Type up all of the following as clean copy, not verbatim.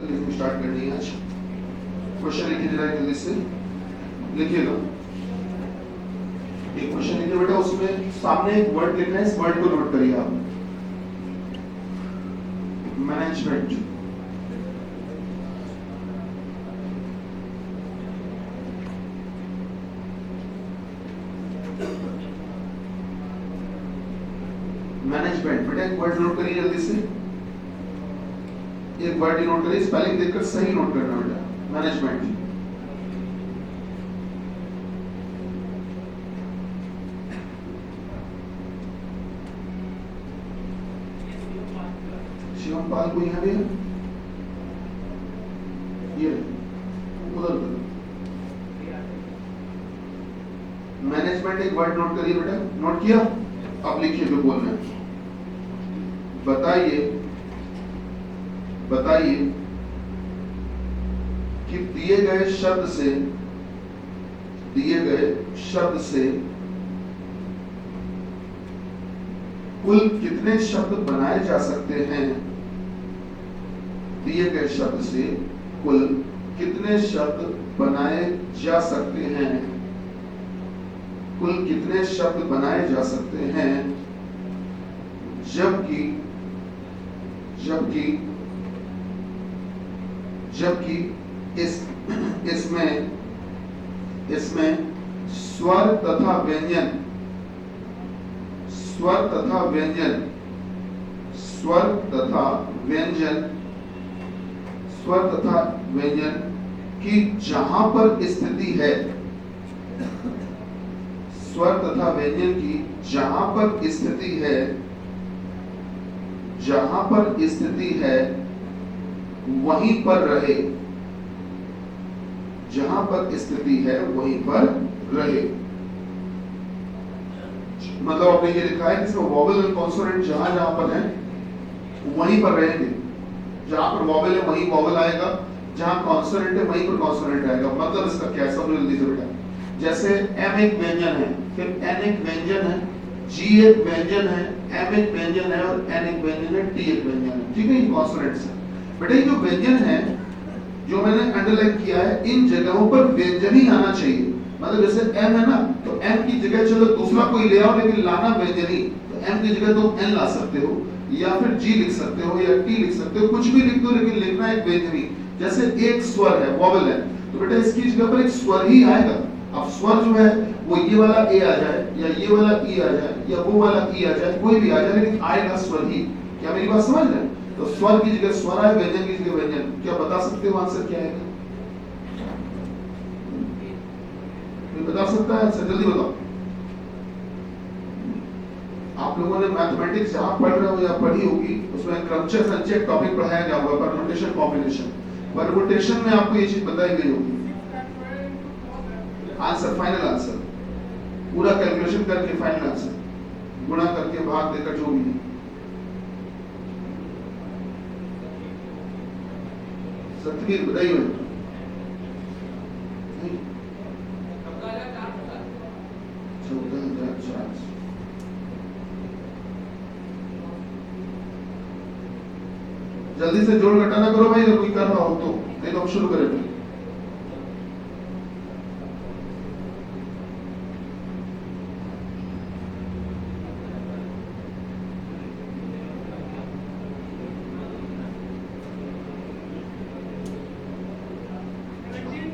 लिखनी स्टार्ट करनी है आज। क्वेश्चन लिखिए जरा जल्दी से, लिखिएगा। एक क्वेश्चन लिखिए बेटा, उसमें सामने एक वर्ड लिखना है, इस वर्ड को नोट करिए आप, मैनेजमेंट। मैनेजमेंट बेटा एक वर्ड नोट करिए जल्दी से, एक वर्ड ही नोट करिए, स्पेलिंग देखकर सही नोट करना बेटा, मैनेजमेंट। शिवमपाल को यहाँ भी है, ये उधर उधर। मैनेजमेंट एक वर्ड नोट करिए बेटा, नोट किया? अब लिखिए जो बोलना है। बताइए बताइए कि दिए गए शब्द से कुल कितने शब्द बनाए जा सकते हैं? दिए गए शब्द से कुल कितने शब्द बनाए जा सकते हैं? कुल कितने शब्द बनाए जा सकते हैं जबकि जबकि जबकि इसमें स्वर तथा व्यंजन की जहां पर स्थिति है, स्वर तथा व्यंजन की जहां पर स्थिति है वहीं पर रहे, जहां पर स्थिति है वहीं पर रहे। मतलब आपने ये लिखा है कि इसमें वॉवेल और कॉन्सोनेंट जहां जहां पर है वहीं पर रहेंगे। जहां पर वॉवेल है वहीं वॉवेल आएगा, जहां कॉन्सोनेंट है वहीं पर कॉन्सोनेंट आएगा। मतलब इसका क्या है, समझो जल्दी से बेटा। जैसे एम एक व्यंजन है, फिर एन एक व्यंजन है, जी एक व्यंजन है, एम एक व्यंजन है और एन एक व्यंजन है, टी एक व्यंजन है। ठीक है, ये कॉन्सोनेंट्स है बेटा। ये जो व्यंजन है जो मैंने अंडरलाइन किया है, इन जगहों पर व्यंजन ही आना चाहिए। मतलब जैसे एम है ना, तो एम की जगह चलो दूसरा कोई ले आओ, लेकिन लाना व्यंजन ही। तो एम की जगह तुम एन ला सकते हो, या फिर जी लिख सकते हो, या टी लिख सकते हो, कुछ भी लिख दो, लेकिन लिखना एक व्यंजन ही। जैसे एक स्वर है, वॉवेल है, तो बेटा इसकी जगह पर एक स्वर ही आएगा। अब स्वर जो है वो ये वाला ए आ जाए, या ये वाला ई आ जाए, या वो वाला ई आ जाए, कोई भी आ जाए, लेकिन आएगा स्वर ही। क्या मेरी बात समझ रहे हैं? तो स्वर की जगह स्वर आए, व्यंजन की जगह व्यंजन। क्या बता सकते हो आंसर क्या है? बता सकता है आंसर? जल्दी बताओ। आप लोगों ने मैथमेटिक्स जहां पढ़ रहे हो या पढ़ी होगी, उसमें क्रमचय संचय टॉपिक पढ़ाया गया होगा, परम्यूटेशन कॉम्बिनेशन। परम्यूटेशन में आपको ये चीज बताई गई होगी। आंसर, फाइनल आंसर, पूरा कैलकुलेशन करके फाइनल आंसर, गुणा करके भाग देकर जो भी है। सतवीर बताइए। जल्दी से जोड़ घटाना करो भाई, अगर कोई कर रहा हो तो, नहीं तो हम शुरू करें फिर।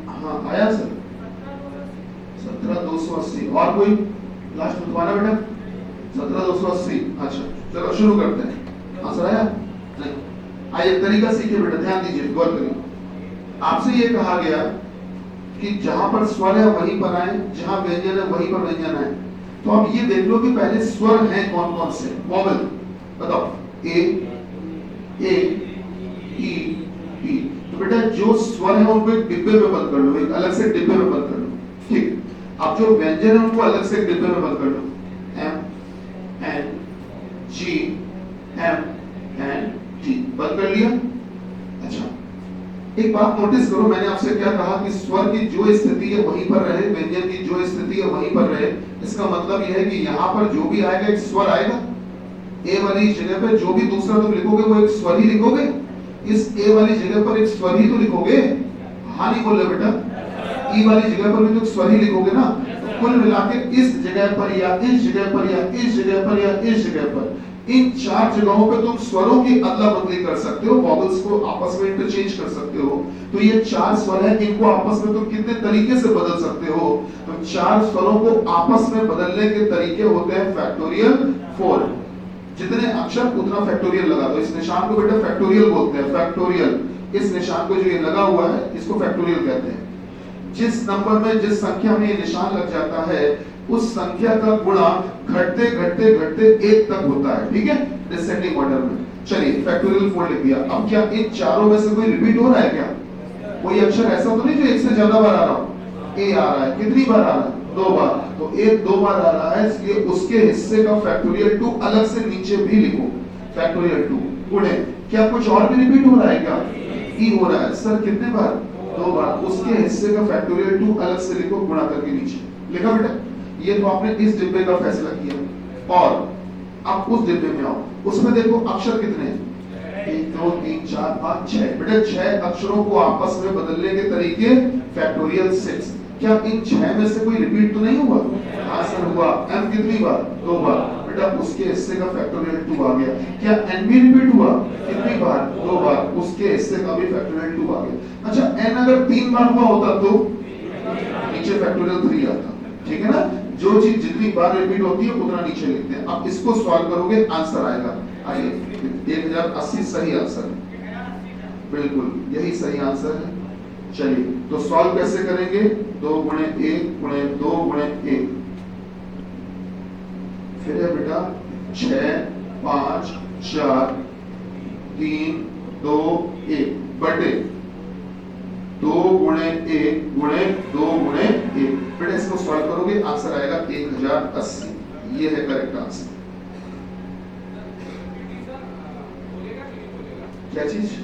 हाँ आया सर, 17,280। और कोई लास्ट में दोबारा बेटा? 17,280। अच्छा चलो शुरू करते हैं। आंसर आया? नहीं आइए, तरीका सीखिए बेटा, ध्यान दीजिए, गौर करिए। आपसे ये कहा गया कि जहां पर स्वर है वहीं पर आए, जहां व्यंजन है वहीं पर व्यंजन आए। तो अब ये देख लो कि पहले स्वर हैं कौन कौन से। वॉवेल बताओ, ए, ई, ई। तो बेटा जो स्वर है उनको एक डिब्बे में बंद कर लो, एक अलग से डिब्बे में बंद कर लो। ठीक, अब जो व्यंजन है उनको अलग से एक डिब्बे में बंद कर लो। एम, एन, जी, एम, एन, टी, बंद कर लिया। अच्छा एक बात नोटिस करो, मैंने आपसे क्या कहा कि स्वर की जो स्थिति है वहीं पर रहे, व्यंजन की जो स्थिति है वहीं पर रहे। इसका मतलब यह है कि यहाँ पर जो भी आएगा एक स्वर आएगा। ए वाली जगह पे जो भी दूसरा तुम लिखोगे वो एक स्वर ही लिखोगे। इस ए वाली जगह पर एक स्वर ही तो लिखोगे, हाँ नहीं बोल रहे बेटा, ई वाली जगह पर भी तो स्वर ही लिखोगे ना। तो कुल मिला के इस जगह पर या इस जगह पर या इस जगह पर या इस जगह पर, इन चार जगहों पे तुम स्वरों की अदला बदली कर सकते हो, वॉवल्स को आपस में इंटरचेंज कर सकते हो। तो ये चार स्वर है, इनको आपस में तुम कितने तरीके से बदल सकते हो। तो चार स्वरों को आपस में बदलने के तरीके होते हैं फैक्टोरियल 4। जितने अक्षर उतना फैक्टोरियल लगा दो। इस निशान को बेटा फैक्टोरियल बोलते हैं, फैक्टोरियल। इस निशान को जो ये लगा हुआ है इसको फैक्टोरियल कहते हैं। जिस नंबर में, जिस संख्या में ये निशान लग जाता है, उस संख्या का गुणा घटते घटते घटते 1 तक होता है, ठीक है, डिसेंडिंग ऑर्डर में। चलिए फैक्टोरियल 4 लिख दिया। अब क्या इन चारों में से कोई रिपीट हो रहा है क्या? कोई अक्षर ऐसा तो नहीं जो एक से ज्यादा बार आ रहा हो? ए आ रहा है, कितनी बार आ रहा है? 2 बार। तो एक 2 बार आ रहा है, इसलिए उसके हिस्से का फैक्टोरियल 2 अलग से नीचे भी लिखो, फैक्टोरियल 2 गुणे। क्या कुछ और भी रिपीट हो रहा है क्या? ई हो रहा है। सर कितने बार? 2 बार। उसके हिस्से का फैक्टोरियल 2 अलग से लिखो, गुणा करके नीचे लिखा बेटा। ये तो आपने इस डिब्बे का फैसला किया। और अब उस डिब्बे में आओ, उसमें देखो अक्षर कितने हैं? 1 2 3 4 5 6। बेटा 6 अक्षरों को आपस में बदलने के तरीके फैक्टोरियल 6। क्या इन 6 में से कोई रिपीट तो नहीं हुआ? हाँ सर हुआ। एम कितनी बार? 2 बार। बेटा उसके हिस्से का फैक्टोरियल 2 आ गया। क्या एन भी रिपीट हुआ? कितनी बार? 2 बार। उसके हिस्से का भी फैक्टोरियल 2 आ गया। अच्छा एन अगर 3 बार हुआ होता तो नीचे फैक्टोरियल 3 आता, ठीक है ना। जो चीज जितनी बार रिपीट होती है उतना नीचे लिखते हैं। अब इसको सॉल्व करोगे आंसर आएगा। आइए 1080 सही आंसर है, बिल्कुल यही सही आंसर है। चलिए तो सॉल्व कैसे करेंगे? 2 गुणे 1 गुणे 2 गुणे 1। फिर है बेटा 6 5 4 3 2 1 बटे 2 गुणे 1 गुणे 2 गुणे 1। बेटा इसको सॉल्व करोगे आंसर आएगा 1080। ये है करेक्ट आंसर। क्या चीज?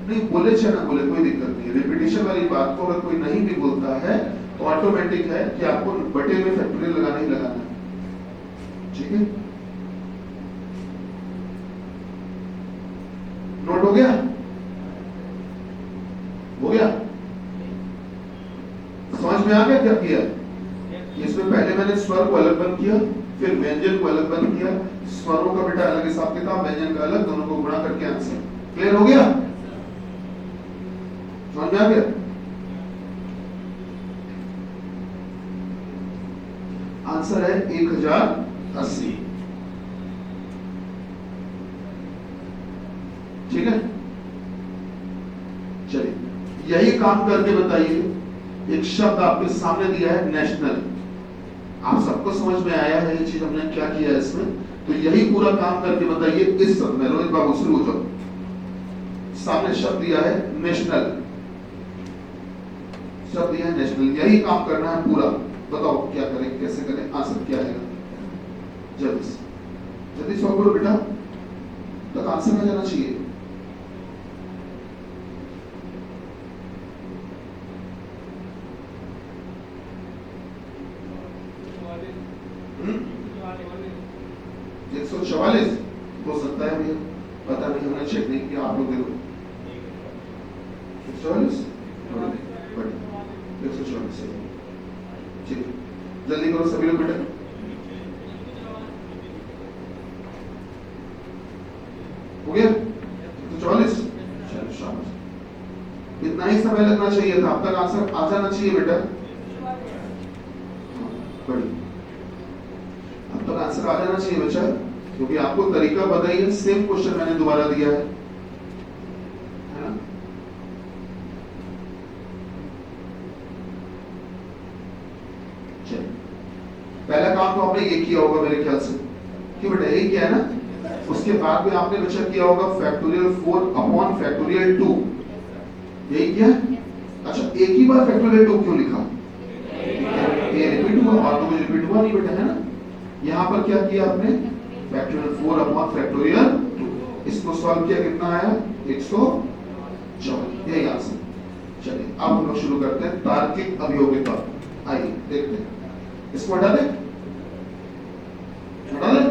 नहीं बोले चाहे ना बोले कोई दिक्कत नहीं है। रिपीटिशन वाली बात को अगर कोई नहीं भी बोलता है तो ऑटोमेटिक है कि आपको बटे में फैक्टोरियल लगाना ही लगाना है, ठीक है। नोट हो गया? हो गया? समझ में आ गया क्या किया? इसमें पहले मैंने स्वर को अलग बंद किया, फिर व्यंजन को अलग बंद किया। स्वरों का बेटा अलग हिसाब किताब, व्यंजन का अलग, दोनों को गुणा करके आंसर। क्लियर हो गया? समझ में आ गया? आंसर है 1080, ठीक है। चलिए यही काम करके बताइए। एक शब्द आपके सामने दिया है नेशनल। आप सबको समझ में आया है ये चीज हमने क्या किया है इसमें? तो यही पूरा काम करके बताइए इस शब्द में। रोहित बाबू शुरू हो जाओ। सामने शब्द दिया है नेशनल, शब्द दिया है नेशनल। यही काम करना है पूरा। बताओ क्या करें, कैसे करें, आंसर क्या आएगा? जल्दी जल्दी सॉल्व करो बेटा, तक आंसर आ जाना चाहिए। एक 144 हो सकता है भैया, पता नहीं, हमने चेक नहीं किया। आप लोग देखो 144 144 ठीक, जल्दी करो सभी लोग बेटा। हो गया 144? चलो शाबाश। इतना ही समय लगना चाहिए था, अब तक आंसर आ जाना चाहिए बेटा। बढ़िया, अब तक आंसर आ जाना चाहिए बच्चा, क्योंकि आपको तरीका बताइए। सेम क्वेश्चन मैंने दोबारा दिया है ना। चलिए पहला काम तो आपने ये किया होगा मेरे ख्याल से, कि बेटा यही किया है ना। उसके बाद में आपने बच्चा किया होगा फैक्टोरियल 4 अपॉन फैक्टोरियल 2, यही किया। अच्छा एक ही बार फैक्टोरियल 2 क्यों लिखा? ये रिपीट हुआ और तो कुछ रिपीट हुआ नहीं बेटा, है ना। यहाँ पर क्या किया आपने? Factorial 4 upon factorial 2। इसको सॉल्व किया, कितना आया? 124, यही आंसर। चलिए अब हम लोग शुरू करते हैं तार्किक अभियोगिता। आइए देखते हैं, इसको हटा दें, हटा दें।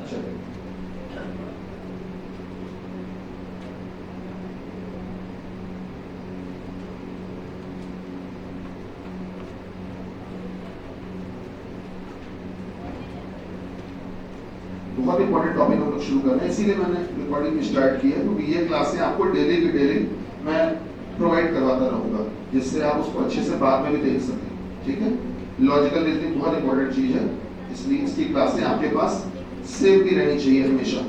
चलिए बहुत इंपॉर्टेंट टॉपिक हम लोग शुरू कर रहे हैं, इसीलिए मैंने रिकॉर्डिंग स्टार्ट की है, क्योंकि ये क्लासें आपको डेली की डेली मैं प्रोवाइड करवाता रहूँगा, जिससे आप उसको अच्छे से बाद में भी देख सकें। ठीक है, लॉजिकल रीजनिंग बहुत इंपॉर्टेंट चीज़ है, इसलिए इसकी क्लासें आपके पास सेव भी रहनी चाहिए हमेशा।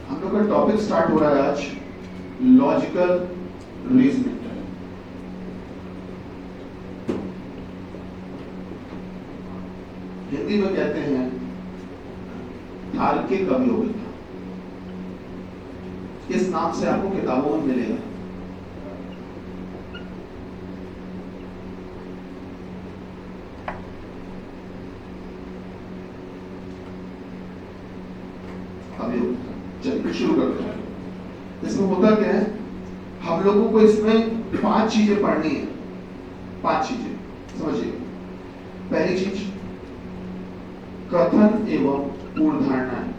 हम लोग का टॉपिक स्टार्ट हो रहा है आज लॉजिकल रीजनिंग। हिंदी में कहते हैं तार्किक अभियोगिता। इस नाम से आपको किताबों में मिलेगा। अभियोगिता, चलिए शुरू करते हैं। इसमें होता क्या है, हम लोगों को इसमें 5 चीजें पढ़नी है। 5 चीजें समझिए। पहली चीज कथन एवं पूर्वधारणाएं।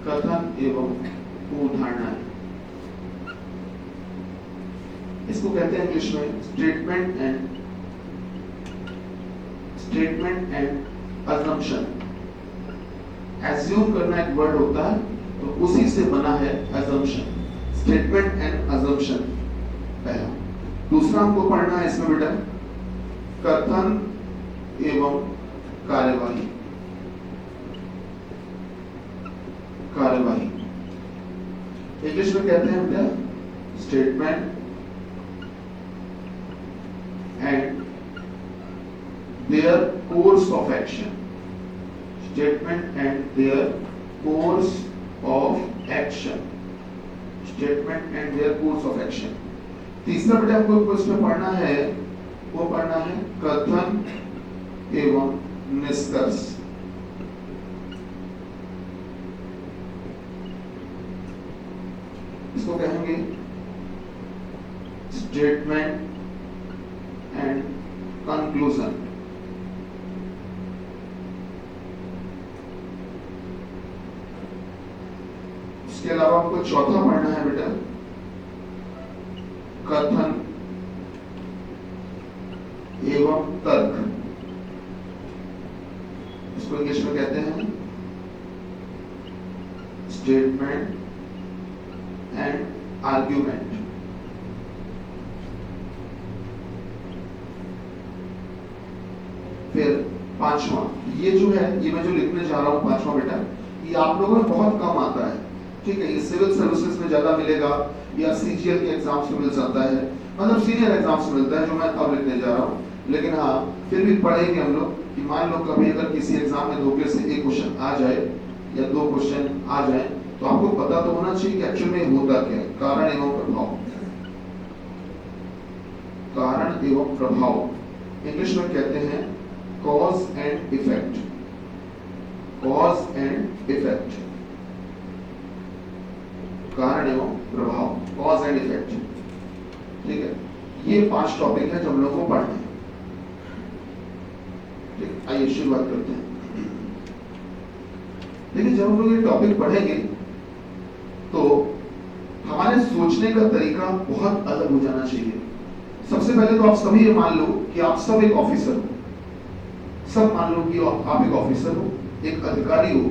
कथन एवं पूर्वधारणाएं, इसको कहते हैं इंग्लिश में स्टेटमेंट एंड अजम्पशन। एज्यूम करना एक वर्ड होता है, तो उसी से बना है अजम्पशन, स्टेटमेंट एंड अजम्पशन पहला। दूसरा हमको पढ़ना है इसमें बेटा कथन एवं कार्यवाही। कार्यवाही इंग्लिश में कहते हैं बेटा statement and their course of action. Statement and their course of action. Statement and their course of action. तीसरा बेटा हमको इसमें पढ़ना है, वो पढ़ना है कथन एवं निष्कर्ष। इसको कहेंगे स्टेटमेंट एंड कंक्लूजन। इसके अलावा हमको चौथा पढ़ना है बेटा कथन एवं तर्क। इसको इंग्लिश में कहते हैं स्टेटमेंट एंड आर्ग्यूमेंट। फिर पांचवा, ये जो है, ये मैं जो लिखने जा रहा हूं पांचवा बेटा, ये आप लोगों में बहुत कम आता है। ठीक है, ये सिविल सर्विसेज में ज्यादा मिलेगा या सीजीएल के एग्जाम्स में मिल जाता है, मतलब सीनियर एग्जाम्स में मिलता है, जो मैं अब लिखने जा रहा हूँ। लेकिन हाँ, फिर भी पढ़ेंगे हम लोग कि मान लो कभी अगर किसी एग्जाम में धोखे से एक क्वेश्चन आ जाए या 2 क्वेश्चन आ जाए, तो आपको पता तो होना चाहिए कि एक्चुअल में होता क्या है। कारण एवं प्रभाव। कारण एवं प्रभाव इंग्लिश में कहते हैं cause and effect. Cause and effect, कारण एवं प्रभाव, कॉज एंड इफेक्ट। ठीक है, ये 5 टॉपिक है जो हम लोगों को पढ़ने हैं। ठीक, आइए शुरुआत करते हैं। देखिए, जब हम लोग ये टॉपिक पढ़ेंगे तो हमारे सोचने का तरीका बहुत अलग हो जाना चाहिए। सबसे पहले तो आप सभी ये मान लो कि आप सब एक ऑफिसर हो। सब मान लो कि आप एक ऑफिसर हो, एक अधिकारी हो।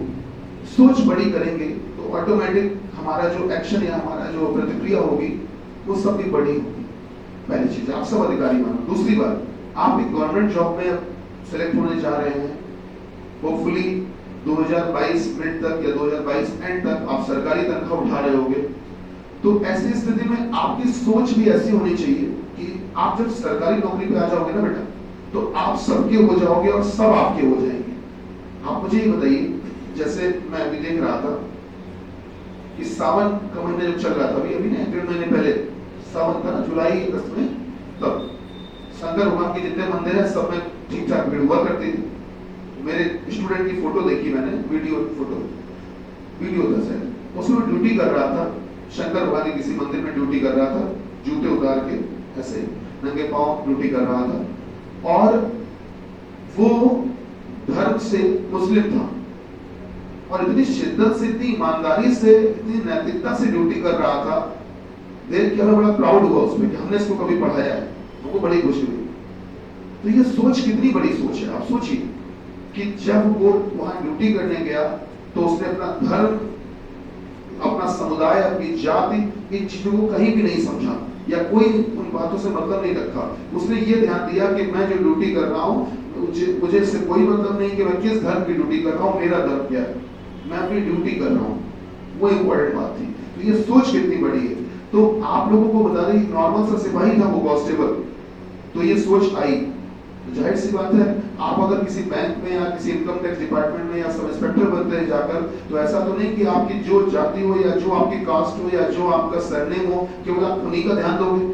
सोच बड़ी करेंगे तो ऑटोमेटिक हमारा जो एक्शन या हमारा जो प्रतिक्रिया होगी वो सब भी बड़ी होगी। पहली चीज, आप सब अधिकारी मानो। दूसरी बात, आप एक गवर्नमेंट जॉब में सेलेक्ट होने जा रहे हैं। होपफुली 2022 मिड तक या 2022 एंड तक आप सरकारी तनख्वाह उठा रहे होंगे। तो ऐसी स्थिति में आपकी सोच भी ऐसी होनी चाहिए कि आप जब सरकारी नौकरी पे आ जाओगे ना बेटा, तो आप सबके हो जाओगे और सब आपके हो जाएंगे। आप मुझे ये बताइए, जैसे मैं अभी देख रहा था कि सावन का महीना जब चल रहा था, अभी नहीं 1.5 महीने पहले सावन था ना, जुलाई अगस्त में, तब शंकर भगवान के जितने मंदिर है सब में ठीक ठाक भीड़ हुआ करती थी। मेरे स्टूडेंट की फोटो देखी मैंने, वीडियो था सर, उसमें ड्यूटी कर रहा था, शंकर भगवान के किसी मंदिर में ड्यूटी कर रहा था, जूते उतार के ऐसे नंगे पांव ड्यूटी कर रहा था, और वो धर्म से मुस्लिम था। और इतनी शिद्दत से, इतनी ईमानदारी से, इतनी नैतिकता से ड्यूटी कर रहा था, देख के हमें बड़ा प्राउड हुआ उसमें कि हमने इसको कभी पढ़ाया है, हमको बड़ी खुशी हुई। तो ये सोच कितनी बड़ी सोच है, आप सोचिए कि जब वो वहां ड्यूटी करने गया तो उसने अपना धर्म, अपना समुदाय, अपनी जाति, इन चीजों को कहीं भी नहीं समझा या कोई उन बातों से मतलब नहीं रखा। उसने ये ध्यान दिया कि मैं जो ड्यूटी कर रहा हूँ, मुझे इससे कोई मतलब नहीं कि मैं किस धर्म की ड्यूटी कर रहा हूँ, मेरा धर्म क्या है, मैं अपनी ड्यूटी कर रहा हूँ। वो इम्पोर्टेंट बात थी। तो ये सोच कितनी बड़ी है। तो आप लोगों को बता दें, नॉर्मल सा सिपाही था वो कांस्टेबल, तो ये सोच आई। तो जाहिर सी बात है, आप अगर किसी बैंक में या किसी इनकम टैक्स डिपार्टमेंट में या सब इंस्पेक्टर बनते हैं जाकर, तो ऐसा तो नहीं कि आपकी जो जाति हो या जो आपकी कास्ट हो या जो आपका सरनेम हो, केवल आप उन्हीं का ध्यान दोगे।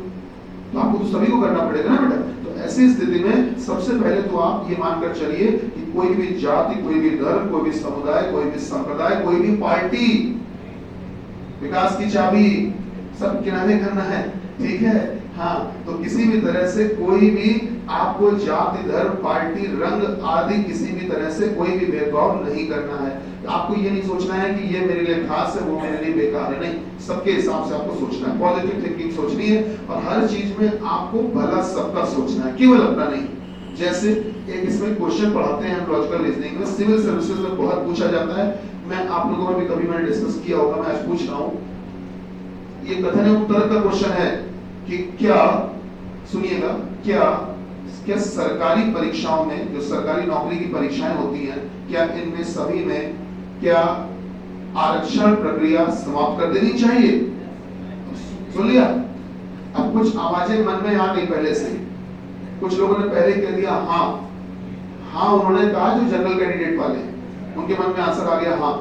तो आपको तो सभी को करना पड़ेगा ना बेटा। तो ऐसी स्थिति में सबसे पहले तो आप ये मानकर चलिए कि कोई भी जाति, कोई भी धर्म, कोई भी समुदाय, कोई भी संप्रदाय, कोई भी पार्टी विकास की चाबी सब किनारे करना है, ठीक है। हाँ, तो किसी भी तरह से कोई भी आपको जाति, धर्म, पार्टी, रंग आदि किसी भी तरह से कोई भी भेदभाव नहीं करना है। आपको ये नहीं सोचना है कि ये मेरे लिए खास है, वो मेरे लिए बेकार है, नहीं, सबके हिसाब से आपको सोचना है, पॉजिटिव थिंकिंग सोचनी है और हर चीज में आपको भला सबका सोचना है, केवल अपना नहीं। जैसे एक इसमें क्वेश्चन पढ़ाते हैं लॉजिकल रीजनिंग में, सिविल सर्विसेज में बहुत पूछा जाता है। मैं आप लोगों में भी कभी मैंने डिस्कस किया होगा, मैं आज पूछ रहा हूँ। ये कथन उत्तर का क्वेश्चन है कि क्या, सुनिएगा, क्या सरकारी परीक्षाओं में, जो सरकारी नौकरी की परीक्षाएं होती हैं, क्या इनमें सभी में क्या आरक्षण प्रक्रिया समाप्त कर देनी चाहिए? सुन लिया? अब कुछ आवाजें मन में आ गई पहले से, कुछ लोगों ने पहले कह दिया हाँ, उन्होंने कहा जो जनरल कैंडिडेट वाले, उनके मन में आंसर आ गया हाँ,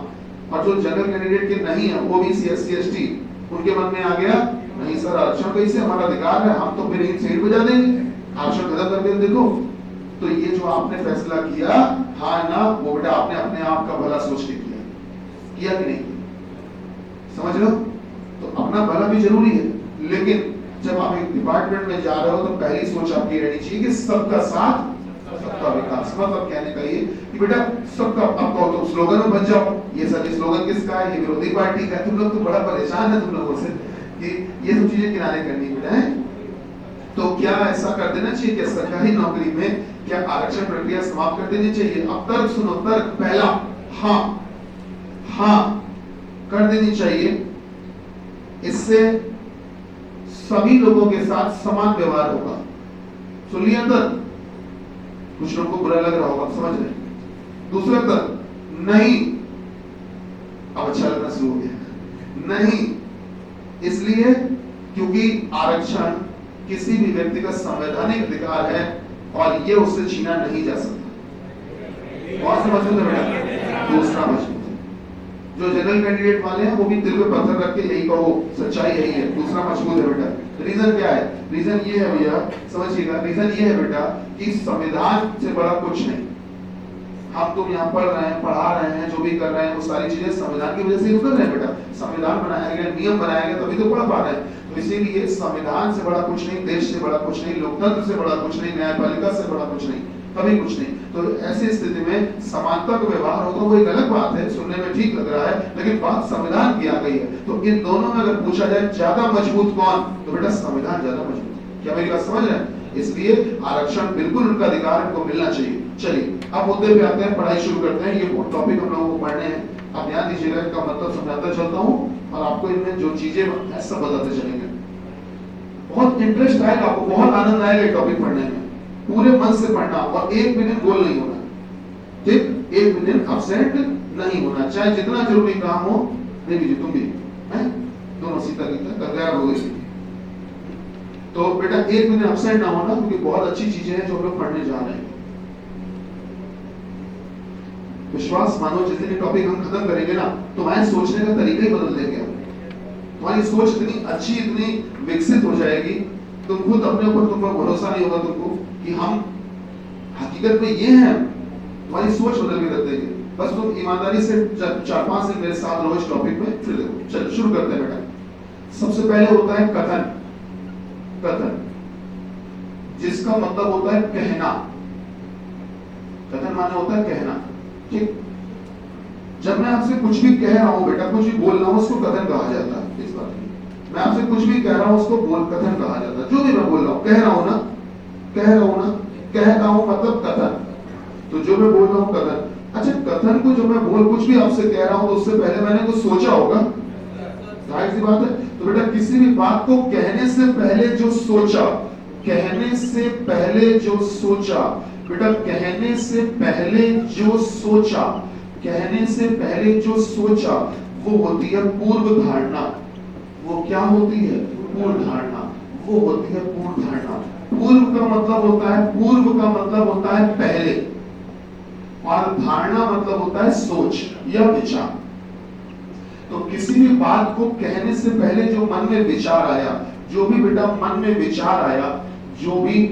और जो जनरल कैंडिडेट के नहीं है, ओबीसी, एससी, एसटी, उनके मन में आ गया नहीं सर, आरक्षण कैसे, हमारा अधिकार है, हम तो फिर इन सीट बजा देंगे, आरक्षण खत्म करके देखो। तो ये जो आपने फैसला किया, हाँ ना, वो बेटा आपने अपने आप का भला सोच के किया कि नहीं? समझ लो। तो अपना भला भी जरूरी है, लेकिन जब आप एक डिपार्टमेंट में जा रहे हो तो पहली सोच आपकी रहनी चाहिए कि सबका साथ, सबका विकास। मतलब कहने का ये कि बेटा सबका, अब कहो तो स्लोगन में बन जाओ, ये सभी स्लोगन किसका है? ये विरोधी पार्टी का। तुम लोग तो बड़ा परेशान है तुम लोगों से कि ये सब चीजें किनारे करनी बेटा है। तो क्या ऐसा कर देना चाहिए कि सरकारी नौकरी में क्या आरक्षण प्रक्रिया समाप्त कर देनी चाहिए? अब तर्क सुनो, तर्क पहला, हाँ कर देनी चाहिए। इससे सभी लोगों के साथ समान व्यवहार होगा। सुन लिया तर्क? कुछ लोगों को बुरा लग रहा होगा, समझ रहे? दूसरा तर्क, नहीं, अब अच्छा लगना शुरू हो गया, नहीं, इसलिए क्योंकि आरक्षण किसी भी व्यक्ति का संवैधानिक अधिकार है और ये उससे छीना नहीं जा सकता। बहुत से मजबूत है बेटा। दूसरा मजबूत है, जो जनरल कैंडिडेट वाले हैं वो भी दिल पे पत्थर रख के यही कहो, सच्चाई यही है। दूसरा मजबूत है बेटा। रीजन क्या है? रीजन ये है भैया, समझिएगा, रीजन ये है बेटा कि संविधान से बड़ा कुछ नहीं। हम तुम यहाँ पढ़ रहे हैं, पढ़ा रहे हैं, जो भी कर रहे हैं, वो सारी चीजें संविधान की वजह से कर रहे हैं बेटा। संविधान बनाया गया, नियम बनाया गया, तभी तो पढ़ पा रहे हैं। तो इसीलिए संविधान से बड़ा कुछ नहीं, देश से बड़ा कुछ नहीं, लोकतंत्र से बड़ा कुछ नहीं, न्यायपालिका से बड़ा कुछ नहीं, कभी कुछ नहीं। तो ऐसी स्थिति में समानता का व्यवहार होगा, वो एक अलग बात है, सुनने में ठीक लग रहा है, लेकिन बात संविधान की आ गई है। तो इन दोनों में अगर पूछा जाए ज्यादा मजबूत कौन, तो बेटा संविधान ज्यादा मजबूत है। क्या मेरी बात समझ रहे हैं? इसलिए आरक्षण बिल्कुल उनका अधिकार, उनको मिलना चाहिए। चलिए अब मुद्दे पे आते हैं, पढ़ाई शुरू करते हैं। ये टॉपिक हम लोगों को पढ़ने हैं। आप ध्यान दीजिएगा, इनका मतलब समझाता चलता हूँ और आपको इनमें जो चीजें है सब बताते चलेंगे। बहुत इंटरेस्ट आएगा आपको, बहुत आनंद आएगा टॉपिक पढ़ने में। पूरे मन से पढ़ना और एक मिनट गोल नहीं होना, ठीक? एक मिनट अब्सेंट नहीं होना, चाहे जितना जरूरी काम हो। नहीं भी तुम भी हैं, दोनों सीता गीता तैयार हो गई। तो बेटा एक मिनट अब्सेंट ना होना, क्योंकि बहुत अच्छी चीजें हैं जो हम लोग पढ़ने जा रहे हैं। विश्वास मानो जिस दिन टॉपिक हम खत्म करेंगे ना, तुम्हारे सोचने का तरीका ही बदल देंगे। तुम्हारी सोच इतनी अच्छी, इतनी विकसित हो जाएगी, तुम खुद अपने ऊपर, तुम पर भरोसा नहीं होगा तुमको कि हम हकीकत में ये हैं। तुम्हारी सोच बदल के रख देंगे। बस तुम ईमानदारी से 4-5 दिन मेरे साथ रहो इस टॉपिक में, फिर देखो। चलो शुरू करते हैं बेटा। सबसे पहले होता है कथन। कथन जिसका मतलब होता है कहना। कथन माने होता है कहना, ठीक? जब मैं आपसे कुछ भी कह रहा हूँ बेटा, कुछ भी बोल रहा हूँ, उसको कथन कहा जाता है। इस बात में मैं आपसे कुछ भी कह रहा हूँ उसको बोल कथन कहा जाता है। जो भी मैं बोल रहा हूँ, कह रहा हूँ ना, कह रहा हूँ ना, कह रहा हूँ मतलब कथन। तो जो मैं बोल रहा हूँ कथन। अच्छा, कथन को जो मैं बोल कुछ भी आपसे कह रहा हूँ तो उससे पहले मैंने कुछ सोचा होगा, जाहिर सी बात है। तो बेटा किसी भी बात को कहने से पहले जो सोचा, कहने से पहले जो सोचा, बेटा कहने से पहले जो सोचा, कहने से पहले जो सोचा, वो होती है पूर्व धारणा। वो क्या होती है? पूर्व धारणा। वो होती है पूर्व धारणा। पूर्व का मतलब होता है, पूर्व का मतलब होता है पहले, और धारणा मतलब होता है सोच या विचार। तो किसी भी बात को कहने से पहले जो मन में विचार आया, जो भी बेटा मन में विचार आया, जो भी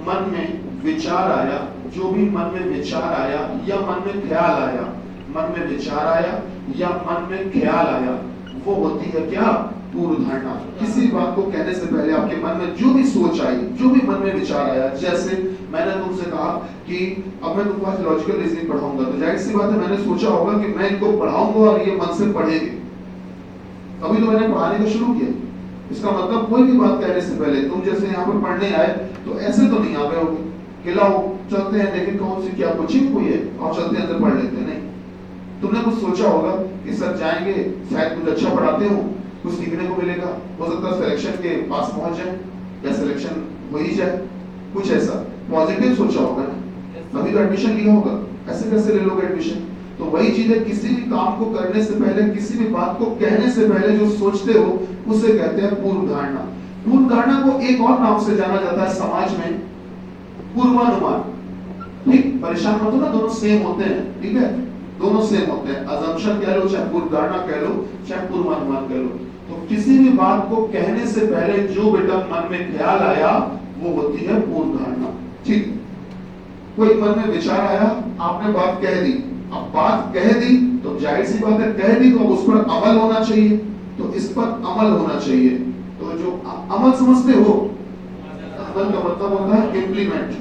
मन में विचार आया, जो भी मन में विचार आया या मन में ख्याल आया, मन में विचार आया या मन में ख्याल आया, वो होती है क्या? पूर्व धारणा। किसी बात को कहने से पहले आपके मन में जो भी सोच आई, जो भी मन में विचार आया, जैसे मैंने तुमसे कहा कि अब मैं तुमको आज लॉजिकल रीजनिंग पढ़ाऊंगा, तो जाहिर सी बात है मैंने सोचा होगा कि मैं इनको पढ़ाऊंगा और ये मन से पढ़ेंगे, तभी तो मैंने पढ़ाने का शुरू किया। इसका मतलब कोई भी बात कहने से पहले तुम जैसे यहाँ पर पढ़ने आए तो ऐसे तो नहीं आ गए होगे कि लाओ चलते हैं देखें कौन सी क्या कोचिंग हुई है और चलते हैं अंदर पढ़ लेते हैं। नहीं, तुमने कुछ सोचा होगा कि सर जाएंगे, शायद कुछ अच्छा पढ़ाते हो, कुछ सीखने को मिलेगा, हो सकता है सिलेक्शन के पास पहुंच जाए या सिलेक्शन हो ही जाए, कुछ ऐसा पॉजिटिव सोचा होगा ना, तभी तो एडमिशन लिया होगा। ऐसे कैसे ले लोगे एडमिशन? तो वही चीज है, किसी भी काम को करने से पहले, किसी भी बात को कहने से पहले जो सोचते हो उसे कहते हैं पूर्व धारणा। पूर्व धारणा को एक और नाम से जाना जाता है समाज में, पूर्वानुमान। ठीक, परेशान मत हो ना, दोनों सेम होते हैं, ठीक है, दोनों सेम होते हैं। अजम्पशन कह लो, चाहे पूर्व धारणा कह लो, चाहे पूर्वानुमान कह लो। तो किसी भी बात को कहने से पहले जो बेटा मन में ख्याल आया वो होती है पूर्व धारणा। ठीक, कोई मन में विचार आया, आपने बात कह दी, अब बात कह दी तो जाहिर सी बात है कह दी तो अब उस पर अमल होना चाहिए, तो इस पर अमल होना चाहिए। तो जो अमल समझते हो, अमल का मतलब होता है इम्प्लीमेंट,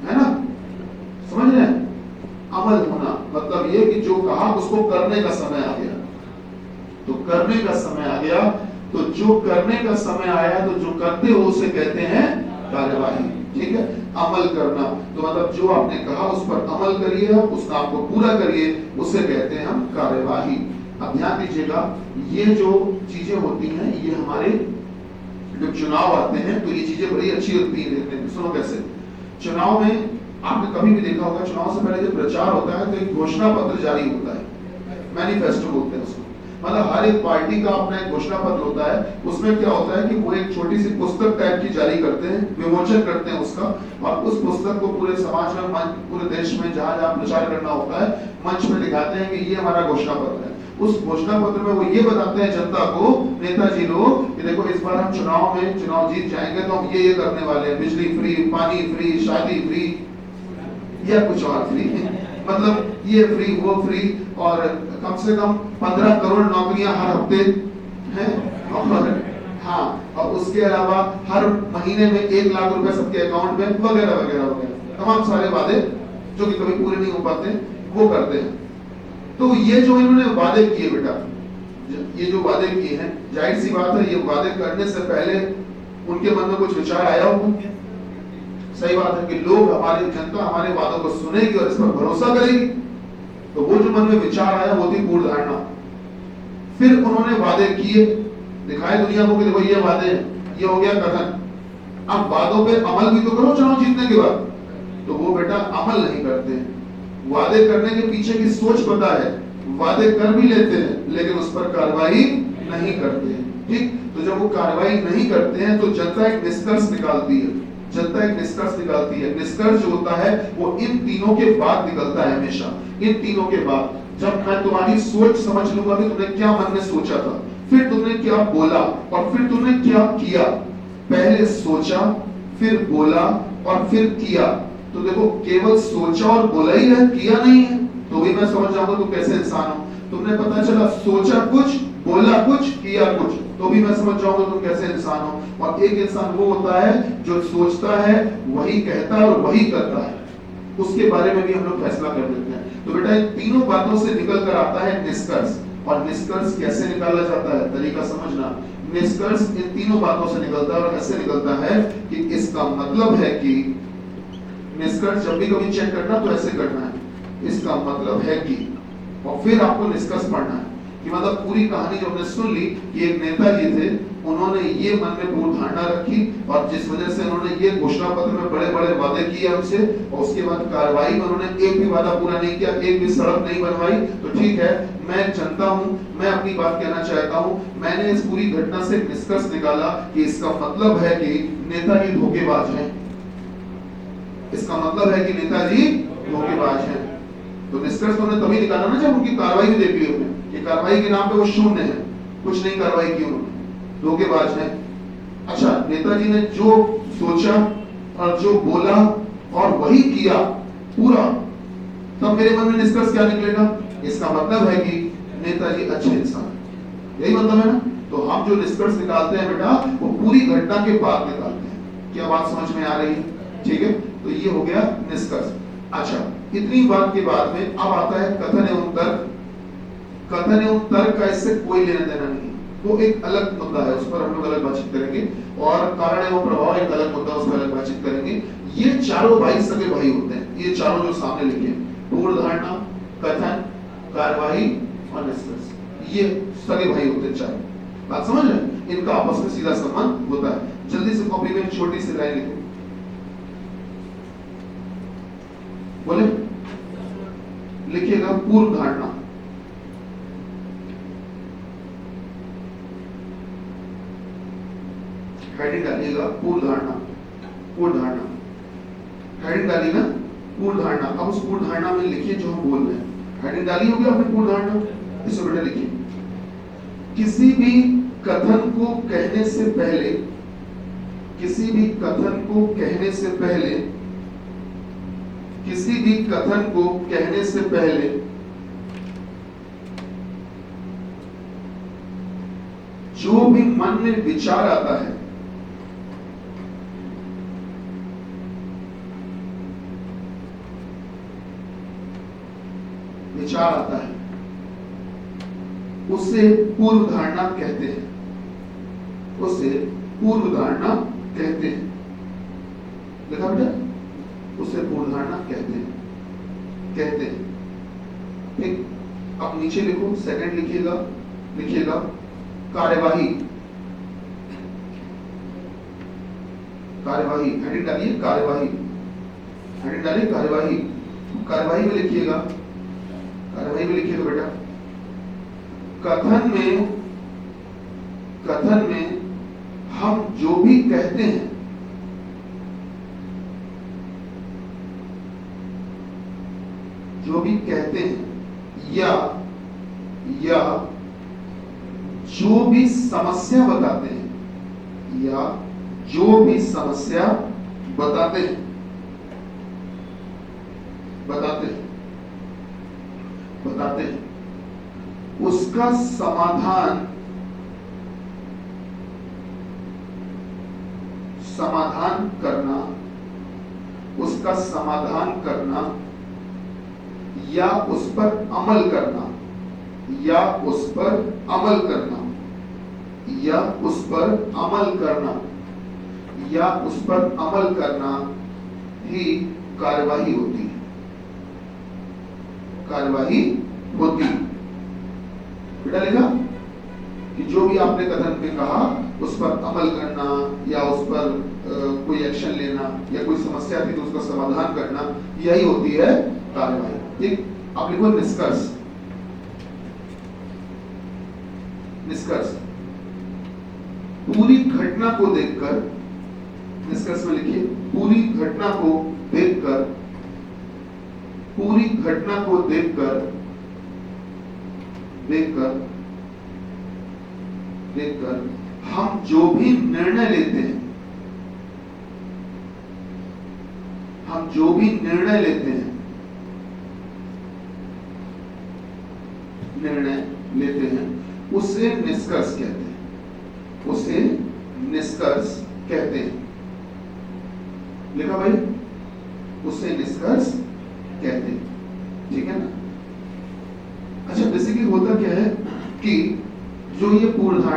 है ना, समझ रहे हैं? अमल होना मतलब ये कि जो कहा उसको करने का समय आ गया, तो करने का समय आ गया, तो जो करने का समय आया तो जो करते हो उसे कहते हैं कार्यवाही। ठीक है, अमल करना तो मतलब जो आपने कहा उस पर अमल करिए, उस काम को पूरा करिए, उसे कहते हैं हम कार्यवाही। अब ध्यान दीजिएगा, ये जो चीजें होती हैं ये हमारे जब चुनाव आते हैं तो ये चीजें बड़ी अच्छी होती है देखने में। सुनो कैसे, चुनाव में आपने कभी भी देखा होगा, चुनाव से पहले जब प्रचार होता है तो एक घोषणा पत्र जारी होता है, मैनिफेस्टो बोलते हैं उसको। मतलब हर एक पार्टी का अपना एक घोषणा पत्र होता है, उसमें क्या होता है कि वो एक छोटी सी पुस्तक टाइप की जारी करते हैं, विमोचन करते हैं उसका, और उस पुस्तक को पूरे समाज में, पूरे देश में जहां जहां प्रचार करना होता है, मंच में दिखाते हैं कि ये हमारा घोषणा पत्र है। उस घोषणा पत्र में वो ये बताते हैं जनता को, नेताजी लोग, कि देखो इस बार हम चुनाव जीत जाएंगे तो हम ये करने वाले हैं, बिजली फ्री, पानी फ्री, शादी फ्री या कुछ और फ्री, मतलब ये फ्री वो फ्री, और कम से कम 15 करोड़ नौकरियां हर हफ्ते हैं, और हाँ, और उसके अलावा हर महीने में 1 लाख रुपए सबके अकाउंट में, वगैरह वगैरह वगैरह, तमाम सारे वादे जो कि कभी पूरे नहीं हो पाते वो करते हैं। तो ये जो इन्होंने वादे किए बेटा, ये जो वादे किए हैं, जाहिर सी बात है ये वादे करने से पहले उनके मन में कुछ विचार आया होगा। सही बात है कि लोग, हमारी जनता हमारे वादों को सुनेगी और इस पर भरोसा करेगी, तो वो जो मन में विचार आया वो थी पूर्व धारणा। फिर उन्होंने वादे किए, दिखाए दुनिया को कि देखो ये वादे, ये हो गया कथन। अब वादों पे अमल भी तो करो चुनाव जीतने के बाद, तो वो बेटा अमल नहीं करते। वादे करने के पीछे की सोच पता है, वादे कर भी लेते हैं लेकिन उस पर कार्रवाई नहीं करते हैं। ठीक, तो जब वो कार्रवाई नहीं करते हैं तो जनता एक निष्कर्ष निकालती है, जनता एक निष्कर्ष निकालती है। निष्कर्ष जो होता है वो इन तीनों के बाद निकलता है, हमेशा इन तीनों के बाद। जब मैं तुम्हारी सोच समझ लूंगा कि तुमने क्या मन में सोचा था, फिर तुमने क्या बोला और फिर तुमने क्या किया। पहले सोचा, फिर बोला और फिर किया। तो देखो केवल सोचा और बोला ही है, किया नहीं है, तो भी मैं समझ जाऊंगा तुम कैसे इंसान हो। तुमने पता चला सोचा कुछ, बोला कुछ, किया कुछ, तो भी मैं समझ जाऊंगा तुम कैसे इंसान हो। और एक इंसान वो होता है जो सोचता है, वही कहता है और वही करता है। उसके बारे में भी हम लोग फैसला कर देते हैं। तो बेटा इन तीनों बातों से निकल कर आता है निष्कर्ष। और निष्कर्ष कैसे निकाला जाता है, तरीका समझना। निष्कर्ष इन तीनों बातों से निकलता है और ऐसे निकलता है कि इसका मतलब है कि निष्कर्ष जब भी कभी चेक करना तो ऐसे करना है, इसका मतलब है कि, और फिर आपको निष्कर्ष पढ़ना है कि मतलब पूरी कहानी जो हमने सुन ली कि एक नेताजी थे, उन्होंने ये मन में पूर्ण धारणा रखी और जिस वजह से उन्होंने ये घोषणा पत्र में बड़े बड़े वादे किए हमसे, और उसके बाद कार्रवाई में उन्होंने एक भी वादा पूरा नहीं किया, एक भी सड़क नहीं बनवाई। तो ठीक है, मैं जनता हूं, मैं अपनी बात कहना चाहता हूं। मैंने इस पूरी घटना से निष्कर्ष निकाला कि इसका मतलब है कि नेताजी धोखेबाज हैं। इसका मतलब है कि नेताजी धोखेबाज हैं। तो निष्कर्ष तो उन्होंने तभी निकाला ना जब उनकी कार्रवाई भी देख ली हमने, कि कार्रवाई के नाम पे वो शून्य है, कुछ नहीं कार्रवाई की उन्होंने, धोखेबाज है। अच्छा, नेताजी ने जो सोचा और जो बोला और वही किया पूरा, तब मेरे मन में निष्कर्ष क्या निकलेगा, इसका मतलब है कि नेताजी अच्छे इंसान है। यही मतलब है ना। तो हम जो निष्कर्ष निकालते हैं बेटा, वो पूरी घटना के बाद निकालते हैं। क्या बात समझ में आ रही है? ठीक है, तो ये हो गया निष्कर्ष। अच्छा, इतनी बात के बाद में अब आता है कथन एवं तर्क। कथन एवं तर्क का इससे कोई लेना देना नहीं, वो एक अलग मुद्दा है, उस पर हम लोग अलग बातचीत करेंगे। और कारण एवं प्रभाव एक अलग मुद्दा, उस पर अलग बातचीत करेंगे। ये चारों भाई सगे भाई होते हैं, ये चारों जो सामने लिखे हैं, पूर्ण धारणा, कथन, कार्यवाही और निष्कर्ष, ये सगे भाई होते हैं चारों। बात समझ रहे हैं? इनका आपस में सीधा संबंध होता है। जल्दी से कॉपी में छोटी सी लाइन लिखो, बोले लिखिएगा पूर्व धारणा, हेडिंग डालिएगा पूर्व धारणा, पूर्व धारणा, हेडिंग डाली ना पूर्व धारणा। अब उस पूर्व धारणा में लिखिए जो हम बोल रहे हैं। हेडिंग डाली होगी आपने पूर्व धारणा, इसको बेटा लिखिए। किसी भी कथन को कहने से पहले, किसी भी कथन को कहने से पहले, किसी भी कथन को कहने से पहले जो भी मन में विचार आता है, विचार आता है, उसे पूर्व धारणा कहते हैं, उसे पूर्व धारणा कहते हैं। देखा बेटा, उसे पूर्व धारणा कहते हैं, कहते हैं। ठीक, अब नीचे लिखो, सेकंड लिखिएगा, लिखिएगा कार्यवाही, कार्यवाही, हेडिंग डालिए कार्यवाही, हेडिंग डालिए कार्यवाही। कार्यवाही में लिखिएगा, कार्यवाही में लिखिएगा बेटा, कथन में, कथन में हम जो भी कहते हैं, जो भी कहते हैं, या जो भी समस्या बताते हैं, या जो भी समस्या बताते हैं, बताते हैं, बताते हैं, उसका समाधान, समाधान करना, उसका समाधान करना, या उस पर अमल करना, या उस पर अमल करना, या उस पर अमल करना, या उस पर अमल करना ही कार्यवाही होती है, कार्यवाही होती है। बेटा लिखा कि जो भी आपने कथन पे कहा उस पर अमल करना, या उस पर कोई एक्शन लेना, या कोई समस्या थी तो उसका समाधान करना, यही होती है कार्यवाही। ठीक, अब लिखो निष्कर्ष, निष्कर्ष पूरी घटना को देखकर, निष्कर्ष में लिखिए पूरी घटना को देखकर, पूरी घटना को देखकर, देखकर, देखकर हम जो भी निर्णय लेते हैं, हम जो भी निर्णय लेते हैं, निर्णय लेते हैं, उसे निष्कर्ष कहते हैं, उसे निष्कर्ष कहते हैं। लिखा भाई, उसे निष्कर्ष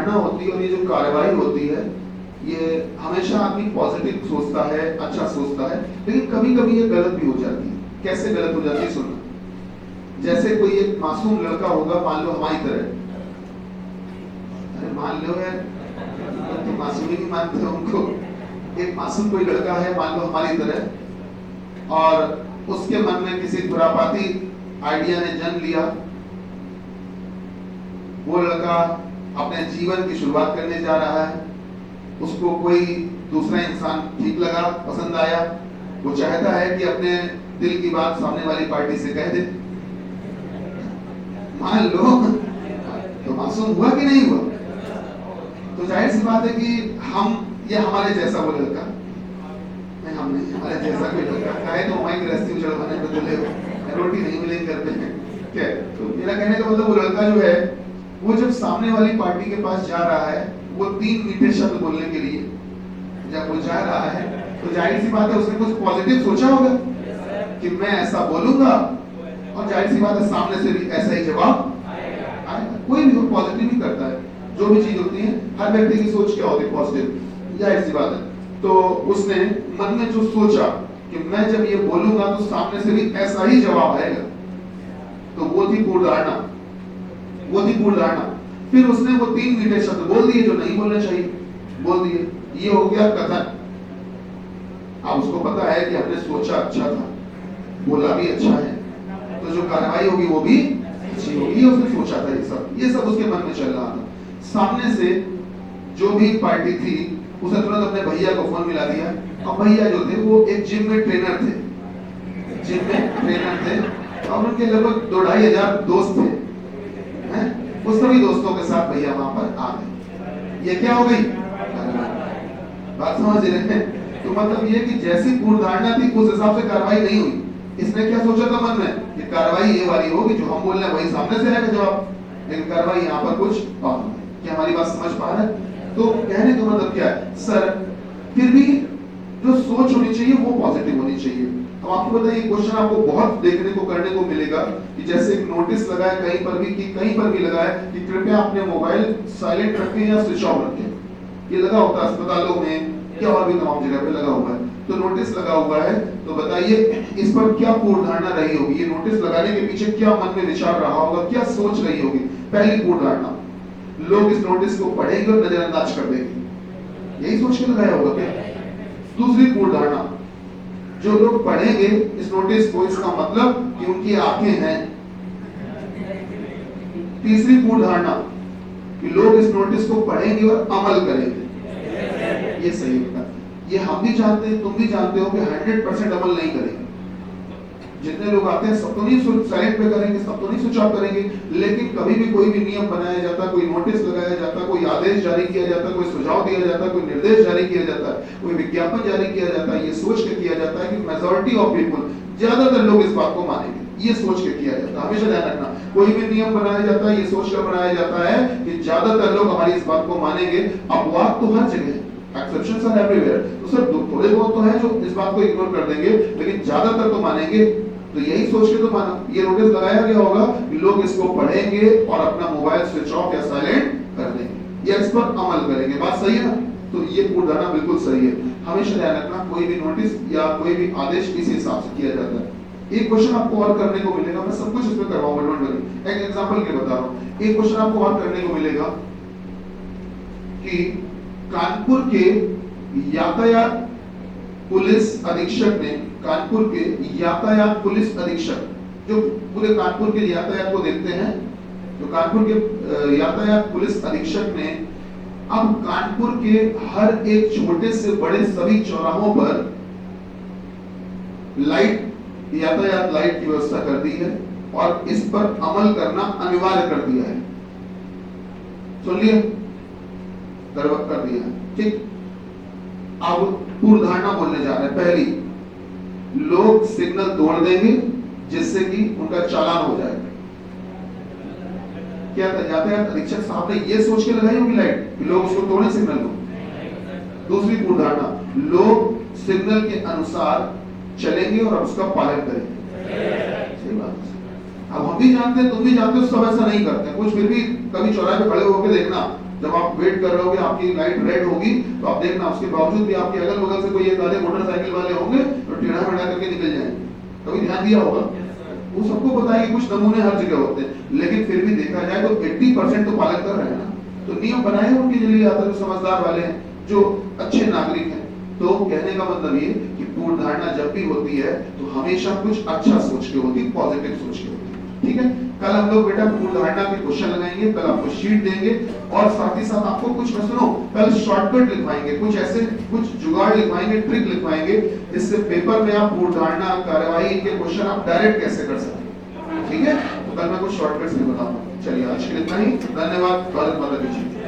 धारणा होती है और ये जो कार्रवाई होती है, ये हमेशा आदमी पॉजिटिव सोचता है, अच्छा सोचता है, लेकिन कभी कभी ये गलत भी हो जाती है। कैसे गलत हो जाती है सुनना। जैसे कोई एक मासूम लड़का होगा, मान लो हमारी तरह, अरे मान लो यार, तो मासूम ही नहीं मानते हो उनको। एक मासूम कोई लड़का है मान लो हमारी तरह, और उसके मन में किसी खुरापाती आइडिया ने जन्म लिया। वो लड़का अपने जीवन की शुरुआत करने जा रहा है, उसको कोई दूसरा इंसान ठीक लगा, पसंद आया, वो चाहता है कि अपने दिल की बात सामने वाली पार्टी से कह दे। मान लो तो मासूम हुआ कि नहीं हुआ? तो जाहिर सी बात है कि हम, ये हमारे जैसा वो लड़का, नहीं हम नहीं, हमारे जैसा कोई लड़का कहे तो हमारी गृहस्थी उजड़ खाने में बोले रोटी नहीं मिलेगी घर पे, क्या? तो मेरा कहने का मतलब वो लड़का जो है, वो जब सामने वाली पार्टी के पास जा रहा है, वो 3 मीठे शब्द बोलने के लिए जब वो जा रहा है, तो जाहिर सी बात है उसने कुछ पॉजिटिव सोचा होगा कि मैं ऐसा बोलूंगा, और जाहिर सी बात है सामने से भी ऐसा ही जवाब आएगा। कोई भी पॉजिटिव ही करता है, जो भी चीज होती है, हर व्यक्ति की सोच क्या होती है? पॉजिटिव, जाहिर सी बात है। तो उसने मन में जो सोचा कि मैं जब ये बोलूंगा तो सामने से भी ऐसा ही जवाब आएगा, तो वो थी पूर्ण धारणा, वो थी पूर्ण धारणा। फिर उसने वो 3 मीठे शब्द बोल दिए जो नहीं बोलने चाहिए, बोल दिए, ये हो गया कथन। अब उसको पता है कि हमने सोचा अच्छा था, बोला भी अच्छा है, तो जो कार्रवाई होगी वो भी अच्छी होगी। ये उसने सोचा था, ये सब उसके मन में चल रहा था। सामने से जो भी पार्टी थी, उसने तुरंत अपने भैया को फोन मिला दिया, और भैया जो थे वो एक जिम में ट्रेनर थे, और उनके लगभग 2-2,500 दोस्त थे, हैं? उस सभी दोस्तों के साथ भैया वहां पर आ गए। ये क्या हो गई? बात समझ रहे हैं? तो मतलब ये कि जैसी पूर्व धारणा थी उस हिसाब से कार्रवाई नहीं हुई। इसने क्या सोचा था मन में कि कार्रवाई ये वाली होगी, जो हम बोल रहे हैं वही सामने से आएगा जवाब, लेकिन कार्रवाई यहाँ पर कुछ और है। क्या हमारी बात समझ पा रहे हैं? तो कहने का मतलब क्या है सर, फिर भी जो सोच होनी चाहिए वो पॉजिटिव होनी चाहिए। अब आपको बताइए, क्वेश्चन आपको बहुत देखने को करने को मिलेगा कि जैसे एक नोटिस लगा है कहीं पर भी, कि कहीं पर भी लगा है कि कृपया अपने मोबाइल साइलेंट रखें या स्विच ऑफ रखें। ये लगा होता है अस्पतालों में या और भी तमाम जगह पे लगा हुआ है। तो नोटिस लगा हुआ है, तो बताइए इस पर क्या पूर्ण धारणा रही होगी? ये नोटिस लगाने के पीछे क्या मन में विचार रहा होगा, क्या सोच रही होगी? पहली पूर्ण धारणा, लोग इस नोटिस को पढ़ेंगे और नजरअंदाज कर देंगे, यही सोच के लगाया होगा क्या? दूसरी पूर्ण धारणा, जो लोग पढ़ेंगे इस नोटिस को, इसका मतलब कि उनकी आंखें हैं। तीसरी पूर्ण धारणा कि लोग इस नोटिस को पढ़ेंगे और अमल करेंगे। ये सही होता है। ये हम भी जानते हैं, तुम भी जानते हो कि 100% अमल नहीं करेंगे। जितने लोग आते हैं सब तो नहीं साइलेंट पे करेंगे, सब तो नहीं स्विच ऑफ करेंगे, लेकिन कभी भी कोई भी नियम बनाया जाता, कोई नोटिस लगाया जाता, कोई आदेश जारी किया जाता, कोई सुझाव दिया जाता, कोई निर्देश जारी किया जाता, कोई विज्ञापन जारी किया जाता, ये सोच के किया जाता है कि मेजॉरिटी ऑफ पीपल, ज्यादातर लोग इस बात को मानेंगे। ये सोच के किया जाता है, हमेशा ध्यान रखना। कोई भी नियम बनाया जाता है, ये सोच कर बनाया जाता है कि ज्यादातर लोग हमारी इस बात को मानेंगे। अपवाद तो हर जगह, एक्सेप्शंस आर एवरीवेयर। तो सर थोड़े बहुत तो हैं जो इस बात को इग्नोर कर देंगे, लेकिन ज्यादातर तो मानेंगे। तो यही सोच के तो माना, ये नोटिस लगाया गया होगा कि लोग इसको पढ़ेंगे और अपना मोबाइल स्विच ऑफ या साइलेंट कर देंगे या इस पर अमल करेंगे। बात सही है ना? तो ये पूर्ण धारणा बिल्कुल सही है। हमेशा ध्यान रखना, कोई भी नोटिस या कोई भी आदेश इस हिसाब से किया जाता है। एक क्वेश्चन आपको और करने को मिलेगा, मैं सब कुछ इसमें करवाऊंगा, डोंट वरी। एक एग्जांपल के बता रहा हूं। एक क्वेश्चन आपको और करने को मिलेगा कि कानपुर के यातायात पुलिस अधीक्षक ने, कानपुर के यातायात पुलिस अधीक्षक जो पूरे कानपुर के यातायात को देखते हैं, तो कानपुर के यातायात पुलिस अधीक्षक ने अब कानपुर के हर एक छोटे से बड़े सभी चौराहों पर लाइट, यातायात लाइट की व्यवस्था कर दी है और इस पर अमल करना अनिवार्य कर दिया है। सुन लिया? कर दिया है, ठीक। अब पूर्ण धारणा बोलने जा रहे हैं। पहली, लोग सिग्नल तोड़ देंगे जिससे कि उनका चालान हो जाएगा। क्या यातायात अधीक्षक साहब ने ये सोच के लगाई होगी लाइट कि लोग उसको तोड़े सिग्नल को? दूसरी पूर्ण धारणा, लोग सिग्नल के अनुसार चलेंगे और उसका पालन करेंगे। सही बात। अब हम भी जानते हैं, तुम भी जानते हो, सब ऐसा नहीं करते। कुछ फिर भी कभी चौराहे पे खड़े होकर देखना जब आप वेट कर रहे होगे, आपकी लाइट रेड होगी, तो आप देखना उसके बावजूद भी आपके अगल बगल से कोई एक आधे मोटरसाइकिल वाले होंगे तो टेढ़ा मेढ़ा करके निकल जाएंगे। कभी ध्यान दिया होगा? वो सबको पता है कि कुछ नमूने हर जगह होते हैं, लेकिन फिर भी देखा जाए तो 80% तो पालन कर रहे हैं ना। तो नियम बनाए उनके लिए आता है, समझदार वाले हैं, जो अच्छे नागरिक हैं। तो कहने का मतलब ये कि पूर्ण धारणा जब भी होती है तो हमेशा कुछ अच्छा सोच के होती है, पॉजिटिव सोच के होती है। ठीक है, कल हम लोग बेटा पूर्ण धारणा के क्वेश्चन लगाएंगे, कल आपको शीट देंगे और साथ ही साथ आपको कुछ सुनो, कल शॉर्टकट लिखवाएंगे, कुछ ऐसे कुछ जुगाड़ लिखवाएंगे, ट्रिक लिखवाएंगे, जिससे पेपर में आप पूर्ण धारणा कार्यवाही के क्वेश्चन आप डायरेक्ट कैसे कर सकते। ठीक है, तो कल मैं कुछ शॉर्टकट्स भी बताऊंगा। चलिए आज के लिए इतना ही, धन्यवाद, भारत माता की जय।